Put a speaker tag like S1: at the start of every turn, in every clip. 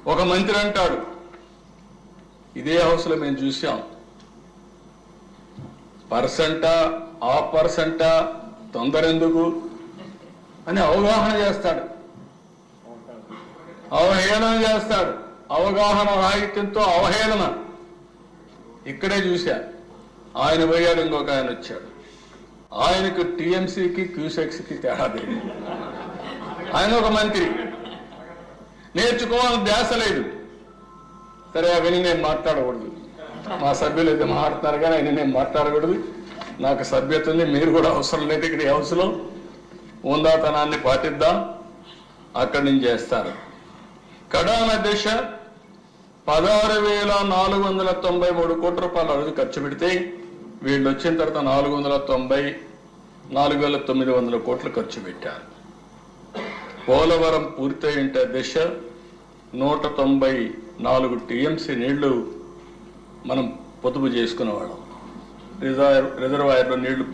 S1: ఒక మంత్రి అంటాడు, ఇదే హౌస్లో మేము చూసాం, పర్సెంటా ఆ పర్సెంటా తొందర ఎందుకు అని అవగాహన చేస్తాడు, అవహేళన చేస్తాడు. అవగాహన రాహిత్యంతో అవహేళన ఇక్కడే చూశా. ఆయన పోయాడు, ఇంకొక ఆయన వచ్చాడు. ఆయనకు టీఎంసీకి క్యూసెక్స్కి తేడా తెలియదు. ఆయన ఒక మంత్రి, నేర్చుకోవాలని ధ్యాస లేదు. సరే అవన్నీ నేను మాట్లాడకూడదు, మా సభ్యులు అయితే మాట్లాడుతున్నారు కానీ ఆయన నేను మాట్లాడకూడదు. నాకు సభ్యత ఉంది, మీరు కూడా అవసరం లేదు. ఇక్కడ ఈ హౌస్లో ఉందాతనాన్ని పాటిద్దాం, అక్కడి నుంచి చేస్తారు. కడాన దశ 16,493 కోట్ల రూపాయలు అడుగు ఖర్చు పెడితే వీళ్ళు వచ్చిన తర్వాత 4,900 కోట్లు ఖర్చు పెట్టారు. పోలవరం పూర్తయింట దశ 194 టీఎంసీ నీళ్లు మనం పొదుపు చేసుకునేవాళ్ళం, రిజర్వాయర్లో నీళ్లు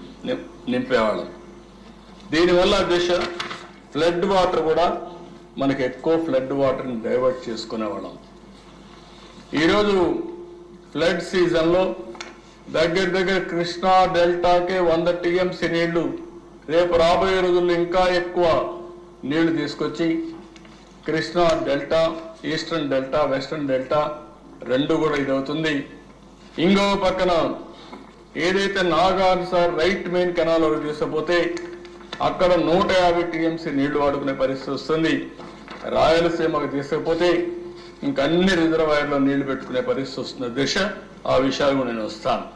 S1: నింపేవాళ్ళం. దీనివల్ల దిశ ఫ్లడ్ వాటర్ కూడా మనకి ఎక్కువ ఫ్లడ్ వాటర్ని డైవర్ట్ చేసుకునేవాళ్ళం. ఈరోజు ఫ్లడ్ సీజన్లో దగ్గర కృష్ణా డెల్టాకే 100 టీఎంసీ నీళ్లు, రేపు రాబోయే రోజుల్లో ఇంకా ఎక్కువ నీళ్లు తీసుకొచ్చి Krishna delta, eastern delta, western delta రెండు కూడా ఇదవుతుంది. ఇంకో పక్కన ఏదైతే నాగార్జున రైట్ మెయిన్ కెనాల్ వరకు తీసుకుపోతే అక్కడ 150 టీఎంసీ నీళ్లు వాడుకునే పరిస్థితి వస్తుంది. రాయలసీమకు తీసుకపోతే ఇంకన్ని రిజర్వాయర్లో నీళ్లు పెట్టుకునే పరిస్థితి వస్తున్న దిశ. ఆ విషయాలు నేను వస్తాను.